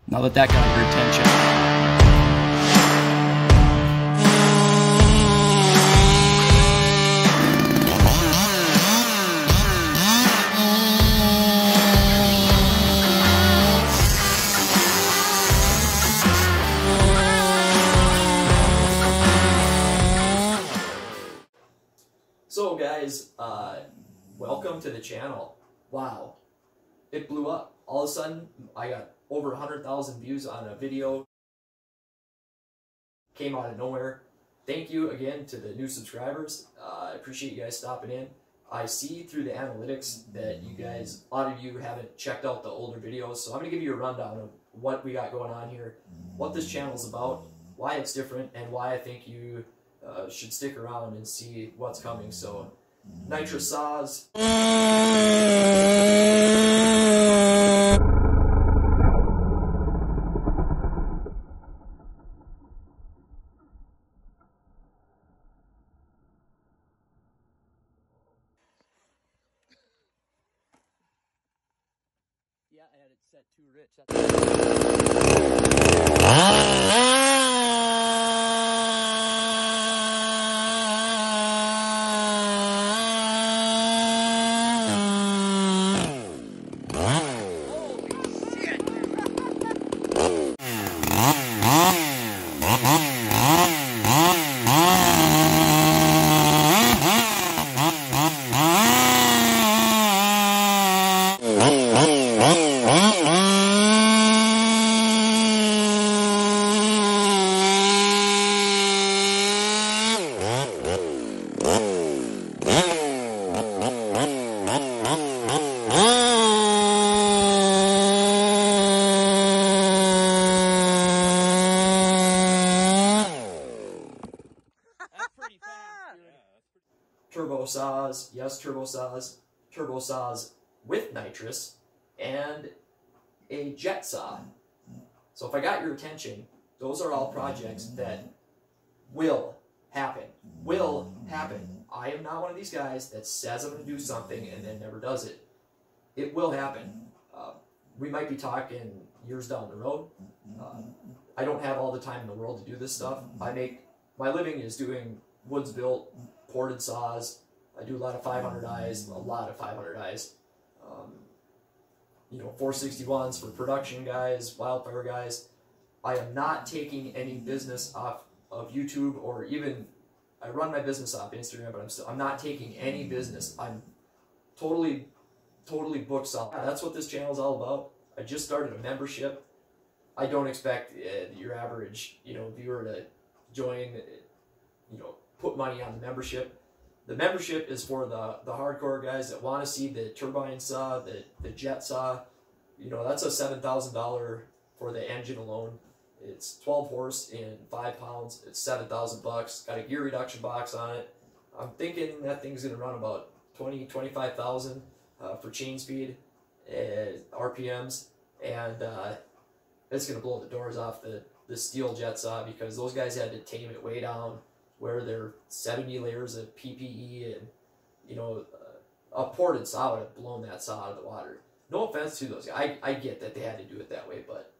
Now that that got your attention. So guys, welcome to the channel. Wow, it blew up. All of a sudden, I got over 100,000 views on a video. Came out of nowhere. Thank you again to the new subscribers. I appreciate you guys stopping in. I see through the analytics that you guys, a lot of you haven't checked out the older videos, so I'm going to give you a rundown of what we got going on here, what this channel's about, why it's different, and why I think you should stick around and see what's coming. So, nitrous saws. Yeah, I had it set too rich. Turbo saws, yes, turbo saws with nitrous, and a jet saw. So if I got your attention, those are all projects that will happen. Will happen. I am not one of these guys that says I'm going to do something and then never does it. It will happen. We might be talking years down the road. I don't have all the time in the world to do this stuff. My living is doing woods built, ported saws. I do a lot of 500 eyes, a lot of 500 eyes. 461s for production guys, wildfire guys. I am not taking any business off of YouTube, or even, I run my business off Instagram, but I'm not taking any business. I'm totally booked solid. That's what this channel is all about. I just started a membership. I don't expect your average, viewer to join, put money on the membership. The membership is for the hardcore guys that want to see the turbine saw, the jet saw. That's a $7,000 for the engine alone. It's 12 horse and 5 pounds. It's $7,000. Got a gear reduction box on it. I'm thinking that thing's gonna run about 25,000 for chain speed, RPMs, and it's gonna blow the doors off the steel jet saw, because those guys had to tame it way down, where they're 70 layers of PPE, and a ported saw would have blown that saw out of the water. No offense to those guys. I get that they had to do it that way, but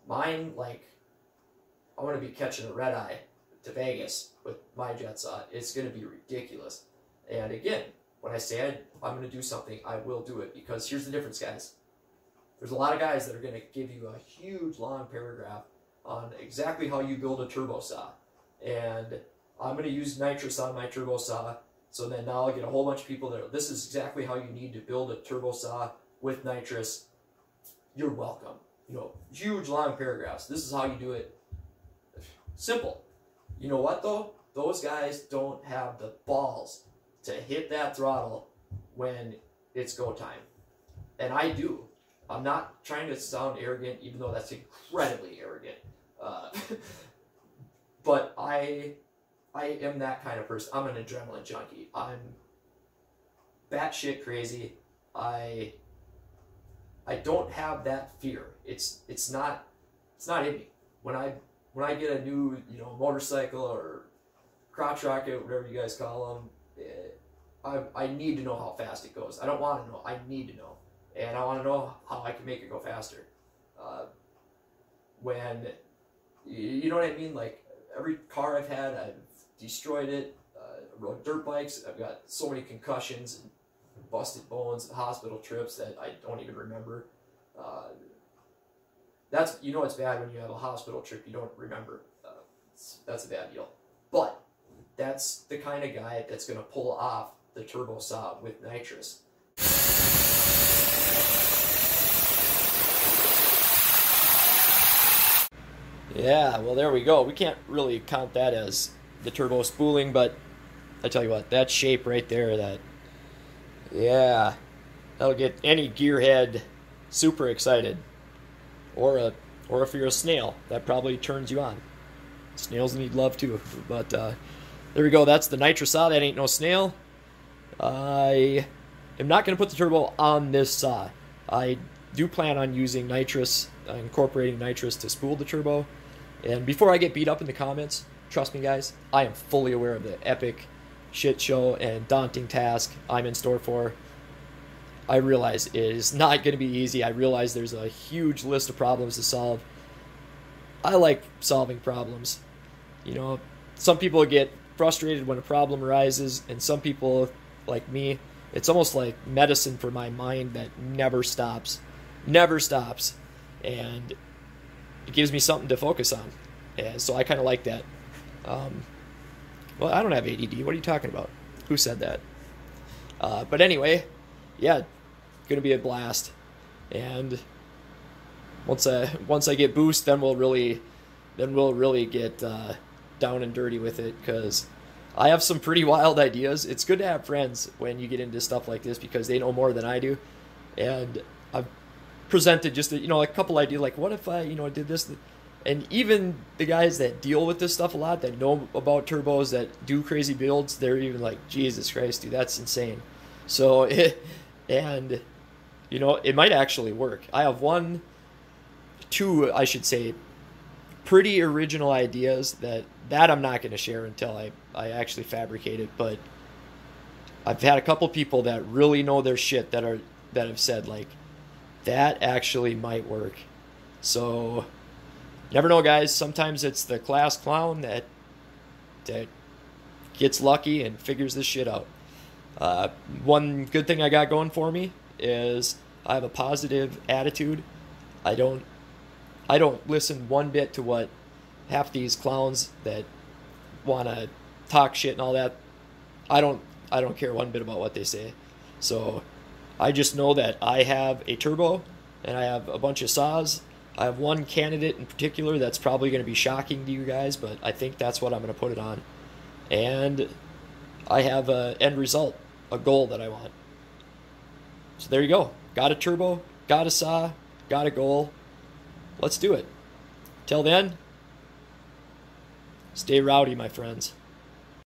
mine, I want to be catching a red eye to Vegas with my jet saw. It's going to be ridiculous. And again, when I say I'm going to do something, I will do it, because here's the difference, guys. There's a lot of guys that are going to give you a huge long paragraph on exactly how you build a turbo saw. And I'm going to use nitrous on my turbo saw, so then now I'll get a whole bunch of people that this is exactly how you need to build a turbo saw with nitrous. You're welcome. Huge long paragraphs. This is how you do it. Simple. You know what though? Those guys don't have the balls to hit that throttle when it's go time. And I do. I'm not trying to sound arrogant, even though that's incredibly arrogant. But I am that kind of person. I'm an adrenaline junkie. I'm batshit crazy. I don't have that fear. It's not in me. When I get a new motorcycle or crotch rocket, whatever you guys call them, I need to know how fast it goes. I don't want to know. I need to know, and I want to know how I can make it go faster. when, you know what I mean? Like, every car I've had, I've destroyed it. Rode dirt bikes. I've got so many concussions and busted bones, hospital trips that I don't even remember. That's, you know, it's bad when you have a hospital trip you don't remember. That's a bad deal. But that's the kind of guy that's going to pull off the turbo saw with nitrous. Yeah, well, there we go. We can't really count that as the turbo spooling, but I tell you what, that shape right there, yeah, that'll get any gearhead super excited. Or if you're a snail, that probably turns you on. Snails need love too. But there we go. That's the nitrous saw. That ain't no snail. I am not going to put the turbo on this saw. I do plan on using nitrous, incorporating nitrous to spool the turbo. And before I get beat up in the comments, trust me guys, I am fully aware of the epic shit show and daunting task I'm in store for. I realize it is not going to be easy. I realize there's a huge list of problems to solve. I like solving problems. You know, some people get frustrated when a problem arises, and some people, like me, it's almost like medicine for my mind that never stops. Never stops. And it gives me something to focus on. And so I kind of like that. Well, I don't have ADD. What are you talking about? Who said that? But anyway, yeah, gonna be a blast. And once I get boost, then we'll really get down and dirty with it, because I have some pretty wild ideas. It's good to have friends when you get into stuff like this, because they know more than I do. And I've presented just a couple ideas, like what if I did this. And even the guys that deal with this stuff a lot, that know about turbos, that do crazy builds, they're even like, Jesus Christ, dude, that's insane. So, it might actually work. I have two, I should say, pretty original ideas that I'm not going to share until I actually fabricate it. But I've had a couple people that really know their shit that have said, like, that actually might work. So, never know, guys. Sometimes it's the class clown that gets lucky and figures this shit out. One good thing I got going for me is I have a positive attitude. I don't listen one bit to what half these clowns that want to talk shit and all that. I don't care one bit about what they say. So I just know that I have a turbo and I have a bunch of saws. I have one candidate in particular that's probably going to be shocking to you guys, but I think that's what I'm going to put it on. And I have an end result, a goal that I want. So there you go. Got a turbo, got a saw, got a goal. Let's do it. Till then, stay rowdy, my friends.